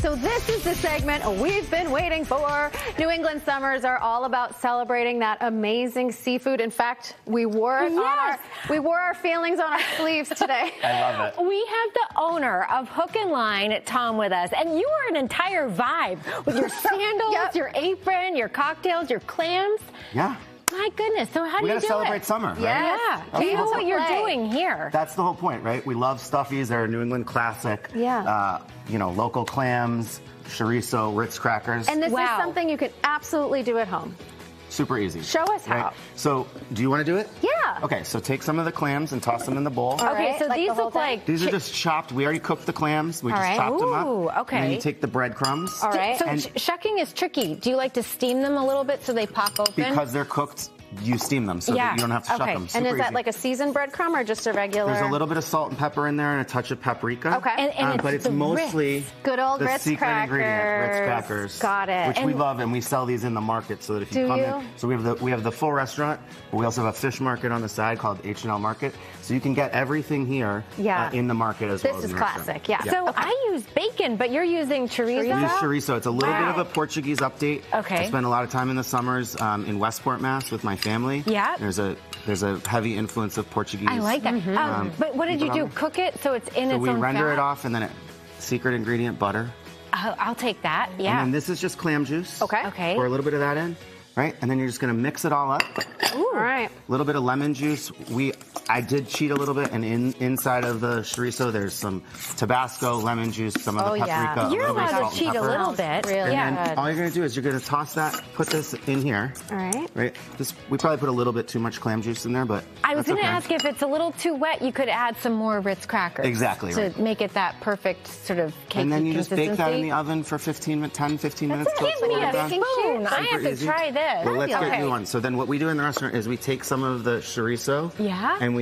So this is the segment we've been waiting for. New England summers are all about celebrating that amazing seafood. In fact, we wore it we wore our feelings on our sleeves today. I love it. We have the owner of Hook and Line, Tom, with us, and you are an entire vibe with your sandals, your apron, your cocktails, your clams. Yeah. My goodness. So how do you do it? We gotta celebrate summer, right? Yeah. Do you know what you're doing here? That's the whole point, right? We love stuffies. They're a New England classic. Yeah. You know, local clams, chorizo, Ritz crackers. And this is something you can absolutely do at home. Super easy. Show us how. Right? So, do you want to do it? Yeah. Okay, so take some of the clams and toss them in the bowl. Okay, so these look like... These are just chopped. We already cooked the clams. We just chopped them up. Okay. And then you take the breadcrumbs. All right. So shucking is tricky. Do you like to steam them a little bit so they pop open? Because they're cooked, you steam them so that you don't have to shuck them. Super and is that easy. like a seasoned breadcrumb or just a regular? There's a little bit of salt and pepper in there and a touch of paprika. Okay. And but it's mostly good old the Ritz secret ingredient, Ritz crackers. Got it. Which we love, and we sell these in the market so that if you come in. So we have the full restaurant, but we also have a fish market on the side called H&L Market. So you can get everything here in the market as well. This as is in the restaurant. classic, yeah. So I use bacon, but you're using chorizo? We use chorizo. It's a little bit of a Portuguese update. Okay. I spend a lot of time in the summers in Westport, Mass. with my family. Yeah. There's a heavy influence of Portuguese. I like that. But what did you do? Cook it so it's in its own fat? So we render it off, and then secret ingredient, butter. I'll take that, yeah. And then this is just clam juice. Okay. Pour a little bit of that in, right? And then you're just gonna mix it all up. Ooh. All right. A little bit of lemon juice. I did cheat a little bit, and inside of the chorizo, there's some Tabasco, lemon juice, some of the paprika. You're allowed to cheat a little bit. Really? And then all you're gonna do is you're gonna toss that, put this in here. All right. Right? We probably put a little bit too much clam juice in there, but I was gonna ask if it's a little too wet, you could add some more Ritz crackers. Exactly, to make it that perfect sort of cakey And then you just bake that in the consistency. oven for 15 minutes. Give me a spoon. I have to try this. Well, let's get you one. So then what we do in the restaurant is we take some of the chorizo, and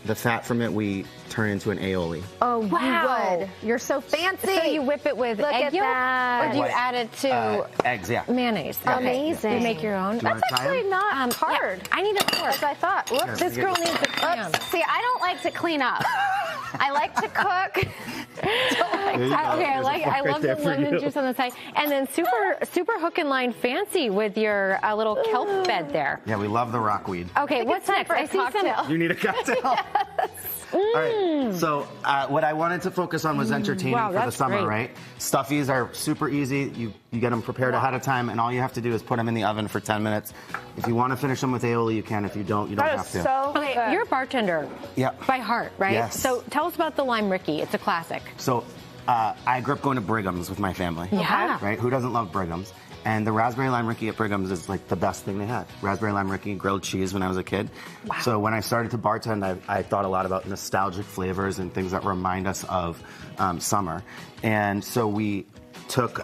the fat from it we turn into an aioli. Oh, wow. you would. You're so fancy. So you whip it with egg yolk? Or do you add it to eggs, mayonnaise? Yeah. Amazing. You make your own? That's actually not hard. I need a fork. As I thought. Whoops. This girl needs a clam. See, I don't like to clean up. I like to cook. I love the lemon juice on the side. And then super Hook and Line fancy with your little kelp bed there. Yeah, we love the rockweed. Okay, what's next? I see some. You need a cocktail. All right. So what I wanted to focus on was entertaining for the summer, right? Stuffies are super easy. You get them prepared ahead of time, and all you have to do is put them in the oven for 10 minutes. If you want to finish them with aioli, you can. If you don't, you don't have to. So okay, you're a bartender by heart, right? Yes. So tell us about the Lime Ricky. It's a classic. So I grew up going to Brigham's with my family. Yeah. Right? Who doesn't love Brigham's? And the raspberry lime Ricky at Brigham's is like the best thing they had. Raspberry lime Ricky, grilled cheese when I was a kid. Wow. So when I started to bartend, I thought a lot about nostalgic flavors and things that remind us of summer. And so we took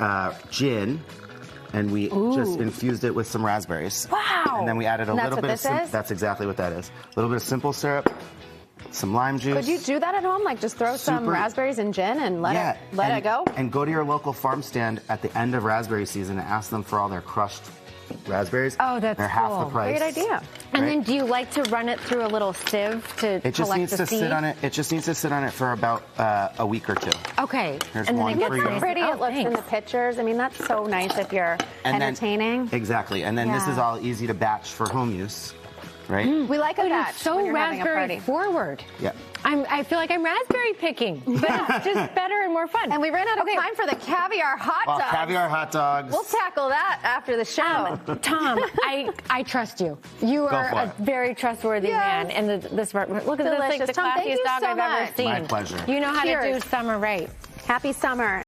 gin and we just infused it with some raspberries. Wow. And then we added a little bit of that's exactly what that is. A little bit of simple syrup, some lime juice. Could you do that at home? Like just throw some raspberries in gin and let it go? And go to your local farm stand at the end of raspberry season and ask them for all their crushed raspberries. Oh, that's They're half the price. Great idea. And then do you like to run it through a little sieve to it just collect needs the to seed? sit on it. It just needs to sit on it for about a week or two. Okay. There's and then one it for gets you. nice. Pretty it looks in the pictures. I mean, that's so nice if you're entertaining. Exactly. And then this is all easy to batch for home use. Right? We like a batch. It's so when you're having a raspberry party. forward. Yeah. I feel like I'm raspberry picking, but it's just better and more fun. And we ran out of time for the caviar hot dogs. Caviar hot dogs. We'll tackle that after the show. Tom, I trust you. You are a very trustworthy man in this department. Look at this, like the Tom, thank classiest you dog so I've much. ever seen. My pleasure. You know how to do summer right. Happy summer.